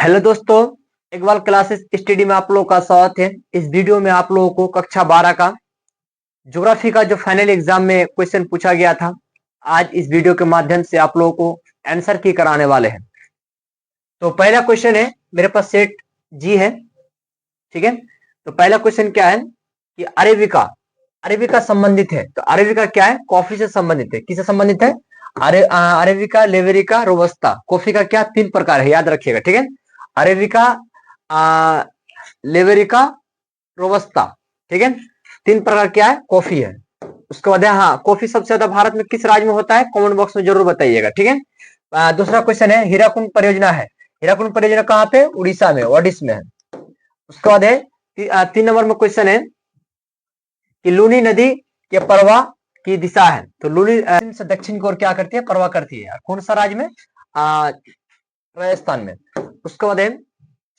Hello दोस्तों, Iqbal classes study में आप लोगों का स्वागत है। इस वीडियो में आप लोगों को कक्षा 12 का ज्योग्राफी का जो फाइनल एग्जाम में क्वेश्चन पूछा गया था, आज इस वीडियो के माध्यम से आप लोगों को आंसर की कराने वाले हैं। तो पहला क्वेश्चन है, मेरे पास सेट जी है, ठीक है। तो पहला क्वेश्चन क्या है कि अरेबिका अरेबिका संबंधित है। तो अरेबिका क्या है? कॉफी से संबंधित है। किससे संबंधित है? Arabica, लेवेरिका, robusta. कॉफी का क्या 3 प्रकार है, याद रखिएगा, ठीक है। अरेबिका, लेवेरिका, रोबस्ता, ठीक है। 3 प्रकार क्या है? कॉफी है। उसके बाद हाँ, कॉफी सबसे ज्यादा भारत में किस राज्य में होता है? कमेंट बॉक्स में जरूर बताइएगा, ठीक है। दूसरा क्वेश्चन है, हीराकुंड परियोजना है। हीराकुंड परियोजना कहाँ पे? उड़ीसा में, ओडिश में है। उसके बाद है 3 नंबर में क्वेश्चन है कि लूनी नदी के प्रवाह की दिशा है। तो लूनी से दक्षिण की ओर क्या करती है? प्रवाह करती है। कौन सा राज्य में? राजस्थान में। उसके बाद है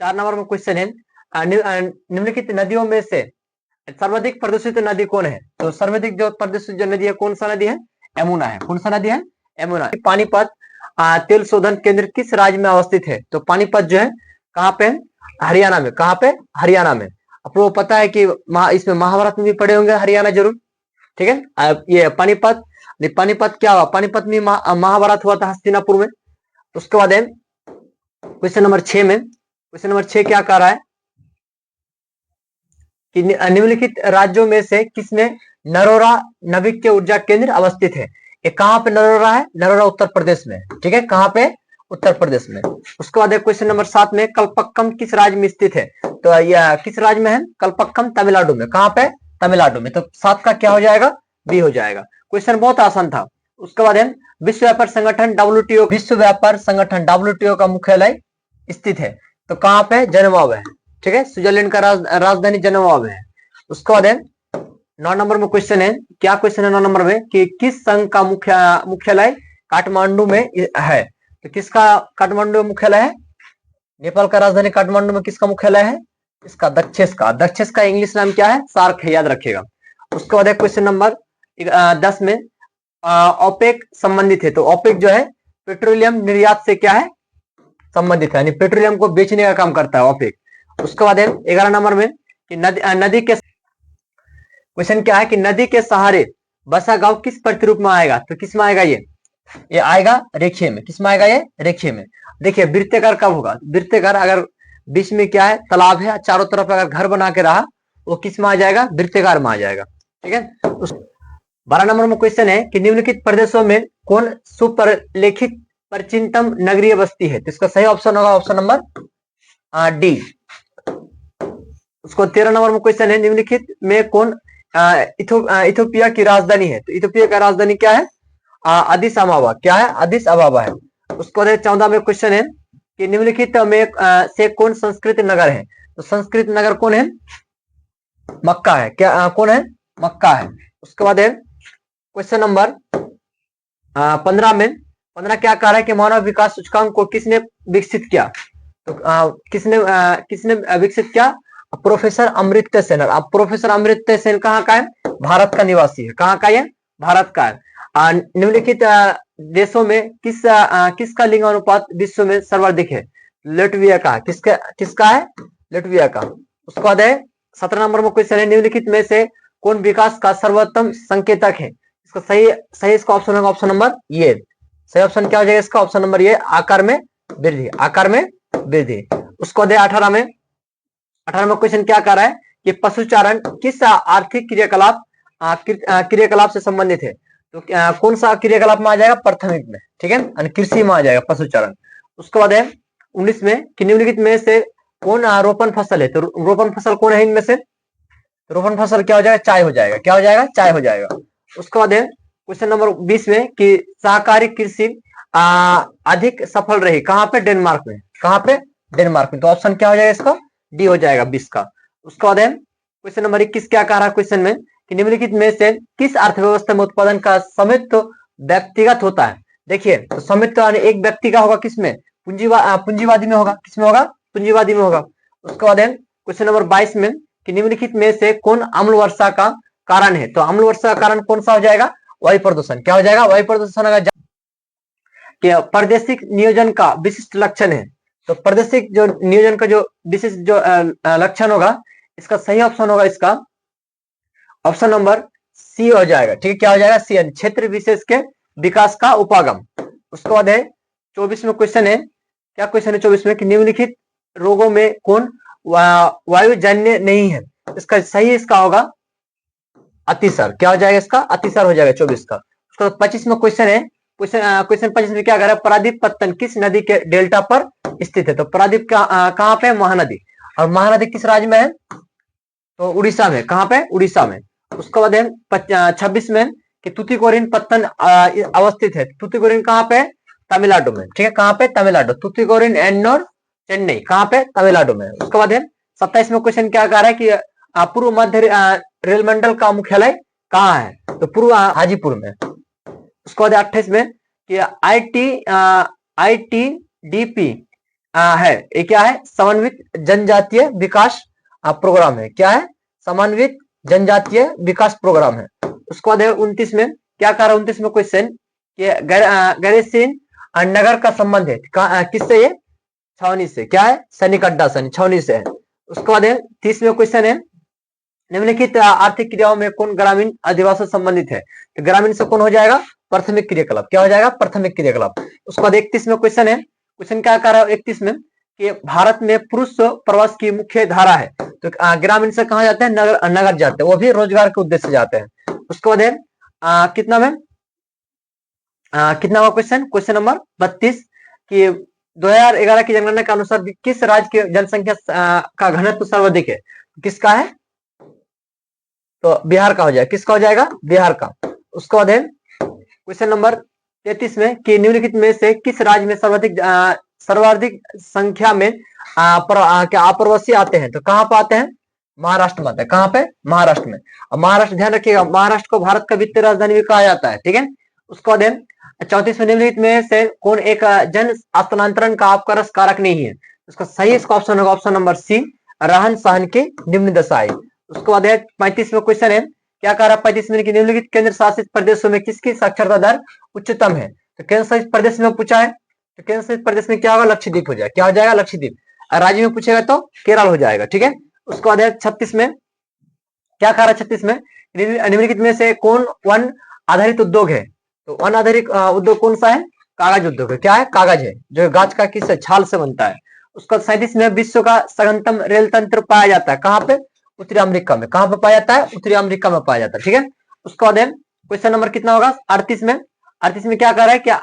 4 नंबर में क्वेश्चन है, निम्नलिखित नदियों में से सर्वाधिक प्रदूषित नदी कौन है? तो सर्वाधिक जो प्रदूषित जो नदी है, कौन सा नदी है? यमुना है। कौन सा नदी है? यमुना। पानीपत तेल शोधन केंद्र किस राज्य में अवस्थित है? तो पानीपत जो है कहाँ पे? हरियाणा में। कहाँ पे? हरियाणा में। आपको पता है कि इसमें महाभारत में भी पढ़े होंगे हरियाणा जरूर, ठीक है। ये पानीपत क्या हुआ? पानीपत में महाभारत हुआ था हस्तिनापुर में। उसके बाद है क्वेश्चन नंबर 6 में, क्वेश्चन नंबर 6 क्या कह रहा है कि निम्नलिखित राज्यों में से किसमें नरोरा नवीक्य ऊर्जा केंद्र अवस्थित है? ये कहाँ पे नरोरा है? नरोरा उत्तर प्रदेश में, ठीक है। कहाँ पे? उत्तर प्रदेश में। उसके बाद क्वेश्चन नंबर 7 में, कल्पक्कम किस राज्य में स्थित है? तो यह किस राज्य में है? कल्पक्कम तमिलनाडु में। कहाँ पे? तमिलनाडु में। तो 7 का क्या हो जाएगा? बी हो जाएगा। क्वेश्चन बहुत आसान था। उसके बाद है विश्व व्यापार संगठन डब्ल्यूटीओ, विश्व व्यापार संगठन डब्ल्यूटीओ का मुख्यालय स्थित है। तो कहाँ पे? जेनेवा में है, ठीक है। स्विट्जरलैंड का राजधानी जेनेवा में है। उसके बाद है 9 नंबर में क्वेश्चन है, क्या क्वेश्चन है 9 नंबर में कि किस संघ का मुख्यालय काठमांडू में है? तो किसका काठमांडू में मुख्यालय है? नेपाल का राजधानी काठमांडू में किसका मुख्यालय है? इसका दक्षेस का। दक्षेस का इंग्लिश नाम क्या है? सार्क है, याद रखिएगा। उसके बाद है क्वेश्चन नंबर 10 में, ओपेक संबंधित है। तो ओपेक जो है पेट्रोलियम निर्यात से क्या है? संबंधित है, यानी पेट्रोलियम को बेचने का काम करता है ओपेक। उसके बाद है 11 नंबर में कि नदी के क्वेश्चन क्या है कि नदी के सहारे बसा गांव किस प्रतिरूप में आएगा? तो किस में आएगा? ये आएगा रेखीय में। किस में आएगा? ये रेखीय में। देखिए वृत्ताकार कब होगा? वृत्ताकार अगर बीच में क्या है? तालाब है, चारों तरफ अगर घर बना के रहा, वो किस में आ जाएगा? वृत्ताकार में आ जाएगा, ठीक है। 12 नंबर में क्वेश्चन है कि निम्नलिखित प्रदेशों में कौन सुपरलेखित प्राचीनतम नगरीय बस्ती है? तो इसका सही ऑप्शन होगा ऑप्शन नंबर डी। उसको 13 नंबर में क्वेश्चन है, निम्नलिखित में कौन इथोपिया की राजधानी है? तो इथोपिया का राजधानी क्या है? अदिस अबाबा। क्या है? अदिस अबाबा है। उसको 14 में क्वेश्चन है कि निम्नलिखित में से कौन संस्कृत नगर है? तो संस्कृत नगर कौन है? मक्का है। क्या कौन है? मक्का है। उसके बाद है क्वेश्चन नंबर 15 में, 15 क्या कह रहा है कि मानव विकास सूचकांक को किसने विकसित किया? तो किसने विकसित किया? प्रोफेसर अमर्त्य सेन। अब प्रोफेसर अमर्त्य सेन कहाँ का है? भारत का निवासी है। कहाँ का है? भारत का है। निम्नलिखित देशों में किसका लिंग अनुपात विश्व में सर्वाधिक है? लेटविया का। किसका है? लेटविया का। उसके बाद है 17 नंबर में क्वेश्चन है, निम्नलिखित में से कौन विकास का सर्वोत्तम संकेतक है? इसका सही इसका ऑप्शन होगा ऑप्शन नंबर ये। सही ऑप्शन क्या हो जाएगा इसका? ऑप्शन नंबर ये, आकार में वृद्धि। आकार में वृद्धि। उसको दे 18 में क्वेश्चन क्या कर रहा है कि पशुचारण किस आर्थिक क्रियाकलाप से संबंधित है? तो कौन सा क्रियाकलाप में आ जाएगा? प्राथमिक में, ठीक है, कृषि में आ जाएगा पशुचारण। उसके बाद है 19 में कि निम्नलिखित में से कौन रोपण फसल है? तो रोपण फसल कौन है इनमें से? तो रोपण फसल क्या हो जाएगा? चाय हो जाएगा। क्या हो जाएगा? चाय हो जाएगा। उसके बाद है क्वेश्चन नंबर 20 में कि सहकारी कृषि अधिक सफल रही कहाँ पे? डेनमार्क में। कहाँ पे? डेनमार्क में। तो ऑप्शन क्या हो जाएगा इसका? डी हो जाएगा 20 का। उसके बाद है क्वेश्चन नंबर 21 क्या कह रहा है क्वेश्चन में कि निम्नलिखित में से किस अर्थव्यवस्था में उत्पादन का स्वामित्व व्यक्तिगत होता है? देखिए तो स्वामित्व एक व्यक्ति का होगा, किसमें? पूंजीवादी में होगा। किसमें होगा? पूंजीवादी में होगा। उसके बाद है क्वेश्चन नंबर 22 में कि निम्नलिखित में से कौन अम्ल वर्षा का कारण है? तो अम्ल वर्षा का कारण कौन सा हो जाएगा? वायु प्रदूषण। क्या हो जाएगा? वायु प्रदूषण। प्रादेशिक नियोजन का विशिष्ट लक्षण है। तो प्रादेशिक जो नियोजन का जो विशेष जो लक्षण होगा, इसका सही ऑप्शन होगा इसका ऑप्शन नंबर सी हो जाएगा। ठीक है, क्या हो जाएगा? सी, क्षेत्र विशेष के विकास का उपागम। उसके बाद है 24 में क्वेश्चन है, क्या क्वेश्चन है 24 में कि निम्नलिखित रोगों में कौन वायुजन्य नहीं है? इसका सही इसका होगा अतिसार। क्या हो जाएगा इसका? अतिसार हो जाएगा 24 का। उसके बाद 25 में क्वेश्चन है, क्वेश्चन 25 में क्या कर रहा है? प्रादीप पत्तन किस नदी के डेल्टा पर स्थित है? तो प्रादीप कहाँ पे? महानदी। और महानदी किस राज्य में है? तो उड़ीसा में। कहाँ पे? उड़ीसा में। उसके बाद है 26 में कि तुतिकोरिन पत्तन अवस्थित है। तुतिकोरिन कहाँ पे? तमिलनाडु में। ठीक है, कहाँ पे? तमिलनाडु। तुतिकोरिन एन्नोर चेन्नई, कहाँ पे? तमिलनाडु में। उसके बाद है 27 में क्वेश्चन क्या कह रहा है कि पूर्व मध्य रेल मंडल का मुख्यालय कहाँ है? तो पूर्व हाजीपुर में। उसके बाद 28 में कि ITDP है, ये क्या है? समन्वित जनजातीय विकास प्रोग्राम है। क्या है? समन्वित जनजातीय विकास प्रोग्राम है। उसके बाद है 29 में क्या कह रहा है? 29 में क्वेश्चन कि गैरसैंण नगर का संबंध है किससे? ये छावनी से। क्या है? सैनिक अड्डा छावनी से है। उसके बाद है 30 में क्वेश्चन है निम्नलिखित आर्थिक क्रियाओं में कौन ग्रामीण अधिवास संबंधित है? तो ग्रामीण से कौन हो जाएगा? प्राथमिक क्रियाकलाप। क्या हो जाएगा? प्राथमिक क्रियाकलाप। उसके बाद 31 में क्वेश्चन है, क्वेश्चन क्या कर रहा है 31 में कि भारत में पुरुष प्रवास की मुख्य धारा है। तो ग्रामीण से कहा जाते हैं? नगर जाते हैं, वो भी रोजगार के उद्देश्य से जाते हैं। उसके बाद है कितना में कितना हुआ क्वेश्चन? क्वेश्चन नंबर 32 कि 2011 की जनगणना के अनुसार किस राज्य की जनसंख्या का घनत्व सर्वाधिक है? किसका है? तो बिहार का हो जाएगा। किसका हो जाएगा? बिहार का। उसके बाद है क्वेश्चन नंबर 33 में कि निम्नलिखित में से किस राज्य में सर्वाधिक संख्या में आप्रवासी आते हैं? तो कहाँ पे आते हैं? महाराष्ट्र में आते हैं। कहाँ पे? महाराष्ट्र में। और महाराष्ट्र ध्यान रखिएगा, महाराष्ट्र को भारत का वित्तीय राजधानी भी कहा जाता है। ठीक है। उसके बाद 34 में निम्नलिखित में से कौन एक जन स्थानांतरण का अपकरस कारक नहीं है? उसका सही इसका ऑप्शन होगा ऑप्शन नंबर सी, रहन सहन की निम्न दशाएं। उसके बाद 35 में क्वेश्चन है, क्या कह रहा है 35 में कि निम्नलिखित केंद्र शासित प्रदेशों में किसकी साक्षरता दर उच्चतम है? तो केंद्र शासित प्रदेश में पूछा है, तो केंद्र शासित प्रदेश में क्या होगा? लक्षद्वीप हो जाएगा। क्या हो जाएगा? लक्षद्वीप। राज्य में पूछेगा तो केरल हो जाएगा। ठीक है। उसके बाद 36 में क्या कह रहा है 36 में निम्नलिखित में से कौन वन आधारित उद्योग है? तो वन आधारित उद्योग कौन सा है? कागज उद्योग है। क्या है? कागज है, जो गाछ का किस छाल से बनता है। उसका 37 में विश्व का सघनतम रेल तंत्र पाया जाता है कहाँ पे? उत्तरी अमेरिका में। कहाँ पे पाया जाता है? उत्तरी अमेरिका में पाया जाता है। ठीक है। उसके बाद क्वेश्चन नंबर कितना होगा? 38 में। 38 में क्या कर रहा है? क्या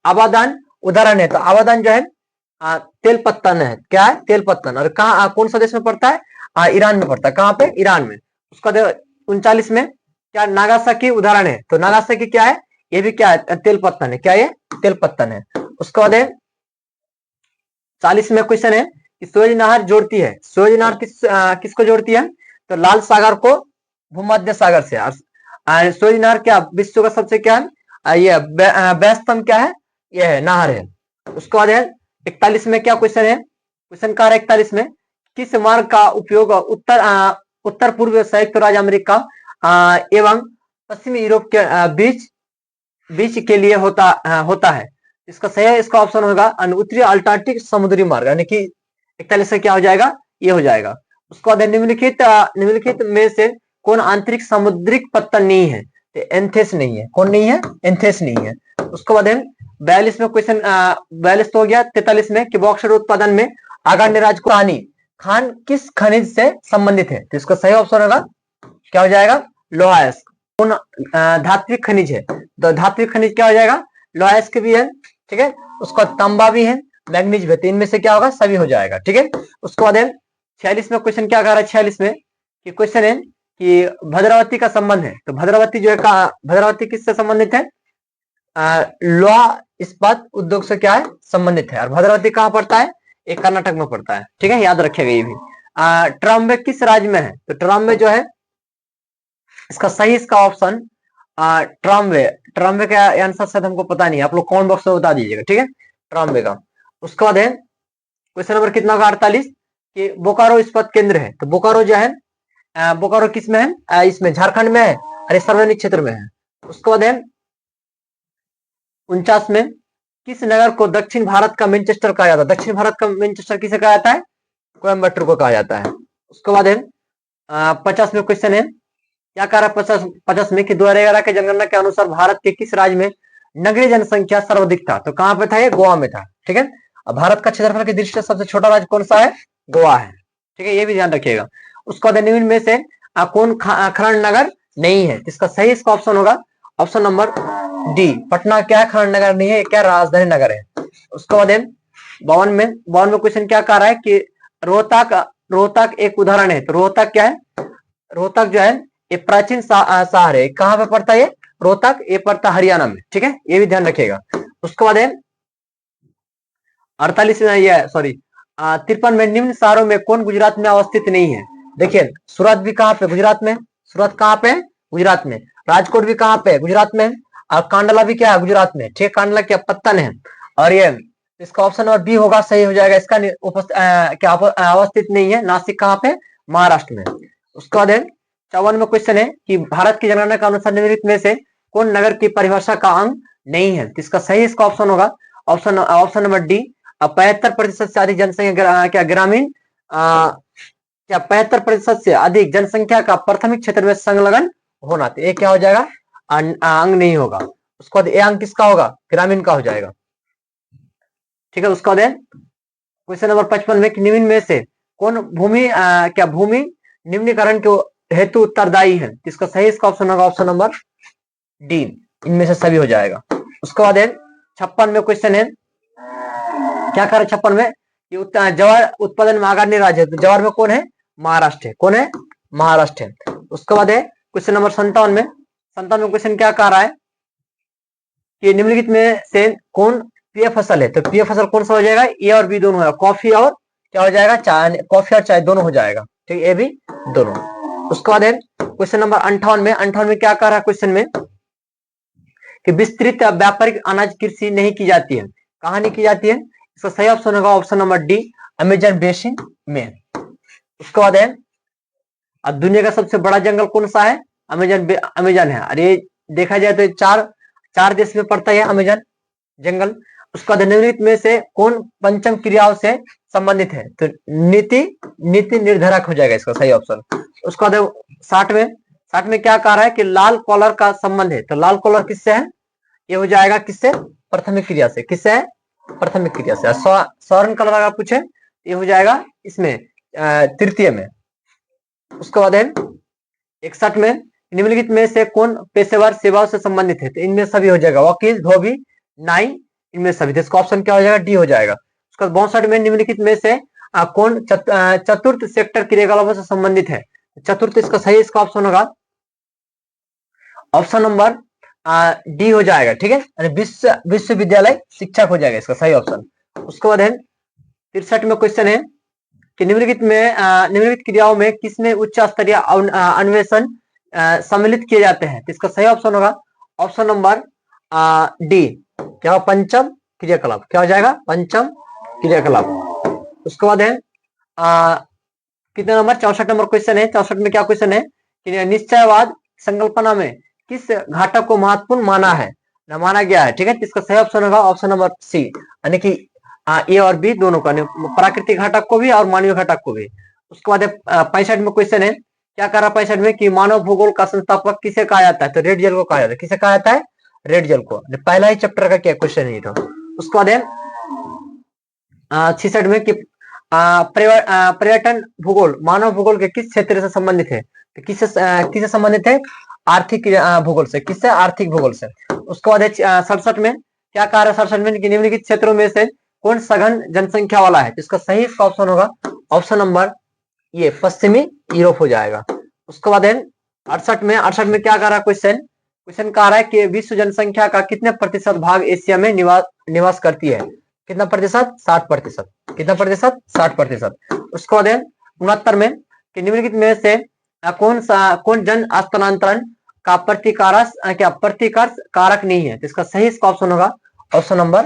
आवादान उदाहरण है? तो आवादान जो है तेल पत्तन है। क्या है? तेल पत्तन। और कहाँ कौन सा देश में पड़ता है? ईरान में पड़ता है। कहाँ पे? ईरान में। उसका 39 में क्या नागासाकी उदाहरण है? तो नागासाकी क्या है? ये भी क्या है? तेल पत्तन है। क्या ये? तेल पत्तन है। उसके बाद 40 में क्वेश्चन है कि सूरज नहर जोड़ती है, सूरज नहर किसको जोड़ती है? तो लाल सागर को भूमध्य सागर से। सूरज नहर क्या विश्व का सबसे क्या है? ये व्यस्तम क्या है? ये है नहर है। उसके बाद 41 में क्या क्वेश्चन है? क्वेश्चन का 41 में किस मार्ग का उपयोग उत्तर पूर्व संयुक्त राज्य अमेरिका एवं पश्चिमी यूरोप के बीच के लिए होता है? इसका सही है इसका ऑप्शन होगा उत्तरी अल्टार्कटिक समुद्री मार्ग, यानी कि 41 से क्या हो जाएगा? ये हो जाएगा। उसके बाद निम्नलिखित में से कौन आंतरिक समुद्रिक पत्तन नहीं है? तो एंथेस नहीं है। कौन नहीं है? एंथेस नहीं है। उसके बाद 42 में क्वेश्चन 42 तो हो गया। 43 में कि बॉक्साइट उत्पादन में आगामी राजस्थानी खान किस खनिज से संबंधित है? तो इसका सही ऑप्शन होगा क्या हो जाएगा? लोहा अयस्क। कौन धात्विक खनिज है? तो धात्विक खनिज क्या हो जाएगा? लोहा अयस्क भी है। ठीक है। उसका तांबा भी है, मैग्नीज भी। इनमें से क्या होगा? सभी हो जाएगा। ठीक है। उसके बाद 46 में क्वेश्चन क्या कह रहा है? 46 में कि क्वेश्चन है कि भद्रावती का संबंध है। तो भद्रावती जो है भद्रावती किससे संबंधित है? लोहा इस्पात उद्योग से क्या है? संबंधित है। और भद्रावती कहाँ पड़ता है? एक कर्नाटक में पड़ता है। ठीक है, याद रखिएगा ये भी। ट्राम्बे किस राज्य में है? तो ट्राम्बे जो है इसका सही इसका ऑप्शन ट्राम्बे का आंसर शायद हमको पता नहीं है, आप लोग कमेंट बॉक्स में बता दीजिएगा। ठीक है, ट्राम्बे का। उसके बाद क्वेश्चन नंबर कितना होगा? 48 कि बोकारो इस्पात केंद्र है। तो बोकारो जो है बोकारो किस में है? इसमें झारखंड में है और सार्वजनिक क्षेत्र में है। उसके बाद 49 में किस नगर को दक्षिण भारत का मैनचेस्टर कहा जाता है? दक्षिण भारत का मैनचेस्टर किसे कहा जाता है? कोयम्बटूर को कहा जाता है। उसके बाद है 50 में क्वेश्चन है, क्या कह रहा है 50 में कि 2011 के जनगणना के अनुसार भारत के किस राज्य में नगरीय जनसंख्या सर्वाधिक था? तो कहां पे था? ये गोवा में था। ठीक है, अब भारत का क्षेत्रफल की दृष्टि से सबसे छोटा राज्य कौन सा है? गोवा है। ठीक है, ये भी ध्यान रखिएगा। उसके बाद निम्न में से कौन खनन नगर नहीं है? इसका सही इसका ऑप्शन होगा ऑप्शन नंबर डी, पटना क्या है? खनन नगर नहीं है, क्या राजधानी नगर है। उसके बाद 52 में क्वेश्चन क्या कह रहा है कि रोहतक एक उदाहरण है। तो रोहतक क्या है? रोहतक जो है ये प्राचीन शहर है। कहां पे पड़ता है ये? रोहतक ये पड़ता है हरियाणा में। ठीक है, ये भी ध्यान रखिएगा। उसके बाद 48 में ये सॉरी 53 में निम्न शहरों में कौन गुजरात में अवस्थित नहीं है? देखिए सूरत भी कहां पे? गुजरात में। सूरत कहां पे? गुजरात में। राजकोट भी कहां पे? गुजरात में। और कांडला भी क्या है? गुजरात में। ठीक है, कांडला क्या पत्तन है। और ये इसका ऑप्शन नंबर बी होगा, सही हो जाएगा। इसका क्या अवस्थित नहीं है? नासिक कहां पे? महाराष्ट्र में। उसके बाद 54 में क्वेश्चन है कि भारत की जनगणना के अनुसार निम्नलिखित में से कौन नगर की परिभाषा का अंग नहीं है? इसका सही इसका ऑप्शन होगा ऑप्शन नंबर डी, 75% से अधिक जनसंख्या क्या ग्रामीण क्या 75% से अधिक जनसंख्या का प्राथमिक क्षेत्र में संलग्न होना। तो ये क्या हो जाएगा? अंग नहीं होगा। उसके बाद ये अंग किसका होगा? ग्रामीण का हो जाएगा। ठीक है, उसके बाद क्वेश्चन नंबर 55 में निम्न में से कौन भूमि निम्नीकरण के हेतु उत्तरदायी है? इसका सही इसका ऑप्शन होगा ऑप्शन नंबर डी, इनमें से सभी हो जाएगा। उसके बाद 56 में क्वेश्चन है, क्या कर 56 में कि जवार उत्पादन में अग्रणी राज्य है। तो जवार में कौन है? महाराष्ट्र है। कौन है? महाराष्ट्र है। उसके बाद क्वेश्चन नंबर 57 में क्वेश्चन क्या कह रहा है कि निम्नलिखित में से कौन पेय फसल है? तो पेय फसल कौन सा हो जाएगा? ए और बी दोनों है। कॉफी और क्या हो जाएगा? चाय। कॉफी और चाय दोनों हो जाएगा। ठीक है, ए बी दोनों। उसके बाद क्वेश्चन नंबर 58 में क्या कह रहा है क्वेश्चन में कि विस्तृत व्यापारिक अनाज कृषि नहीं की जाती है। कहां नहीं की जाती है? इसका सही ऑप्शन होगा option number D, Amazon basin में। उसके बाद अब दुनिया का सबसे बड़ा जंगल कौन सा है? अमेजन है। अरे देखा जाए तो चार देश में पड़ता है अमेजन जंगल। उसका निम्नलिखित में से कौन पंचम क्रियाओं से संबंधित है? तो नीति निर्धारक हो जाएगा इसका सही ऑप्शन। उसका 60 में क्या कह रहा है कि लाल कॉलर का संबंध है। तो लाल कॉलर किससे है? ये हो जाएगा किससे? प्राथमिक क्रिया से। किससे है? प्राथमिक क्रिया से। स्वर्ण कलर अगर पूछे ये हो जाएगा इसमें तृतीय में। उसके बाद 61 में निम्नलिखित में से कौन पेशेवर सेवाओं से संबंधित है? तो इनमें सभी हो जाएगा, वकील, धोबी, नाई, इनमें सभी। तो इसका ऑप्शन क्या हो जाएगा? डी हो जाएगा। उसके बाद 62 में निम्नलिखित में से कौन चतुर्थ सेक्टर क्रियाकलापों से संबंधित है? चतुर्थ इसका सही इसका ऑप्शन होगा ऑप्शन नंबर डी हो जाएगा। ठीक है, विश्वविद्यालय शिक्षक हो जाएगा इसका सही ऑप्शन। उसके बाद 63 में क्वेश्चन है कि निम्नलिखित क्रियाओं में किसमें उच्च स्तरीय अन्वेषण सम्मिलित किए जाते हैं? तो इसका सही ऑप्शन होगा ऑप्शन नंबर डी, क्या हो? पंचम क्रियाकलाप। क्या हो जाएगा? पंचम क्रियाकलाप। उसके बाद कितने नंबर? 64 नंबर क्वेश्चन है। 64 में क्या क्वेश्चन है कि निश्चयवाद संकल्पना में किस घटक को महत्वपूर्ण माना है न माना गया है? ठीक है, इसका सही ऑप्शन होगा ऑप्शन नंबर सी, यानी कि ए और बी दोनों का, प्राकृतिक घटक को भी और मानवीय घटक को भी। उसके बाद 65 में क्वेश्चन है, क्या कर रहा है 65 में कि मानव भूगोल का संस्थापक किसे कहा जाता है? तो रेड जेल को कहा जाता है। किसे कहा जाता है? रेड जेल को। पहला ही चैप्टर का क्या क्वेश्चन है तो। उसके बाद 66 में कि पर्यटन भूगोल मानव भूगोल के किस क्षेत्र से संबंधित है? तो किससे संबंधित है? आर्थिक भूगोल से। किससे? आर्थिक भूगोल से। उसके बाद 67 में क्या कह रहा है 67 में कि निम्नलिखित क्षेत्रों में से कौन सघन जनसंख्या वाला है? इसका सही ऑप्शन होगा ऑप्शन नंबर ये, पश्चिमी यूरोप हो जाएगा। उसके बाद 68 में क्या कह रहा है क्वेश्चन कह रहा है कि विश्व जनसंख्या का कितने प्रतिशत भाग एशिया में निवास करती है? कितना प्रतिशत? 60%। कितना प्रतिशत? 60%। उसके बाद 69 में कि निम्नलिखित में से कौन जन स्थानांतरण का प्रतिकर कारक नहीं है? तो इसका सही इसका ऑप्शन होगा ऑप्शन नंबर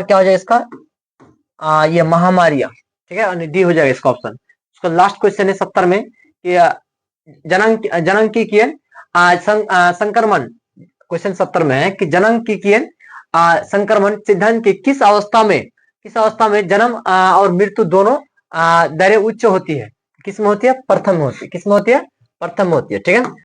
क्या हो जाएगा इसका? ये महामारियां। ठीक है, डी हो जाएगा इसका ऑप्शन। उसका लास्ट क्वेश्चन है 70 में कि जनंकीय संक्रमण। क्वेश्चन 70 में है कि जनंकीय संक्रमण सिद्धांत की किस अवस्था में जन्म और मृत्यु दोनों दरें उच्च होती है? किस में होती है? प्रथम में होती है। किस में होती है? प्रथम में होती है। ठीक है।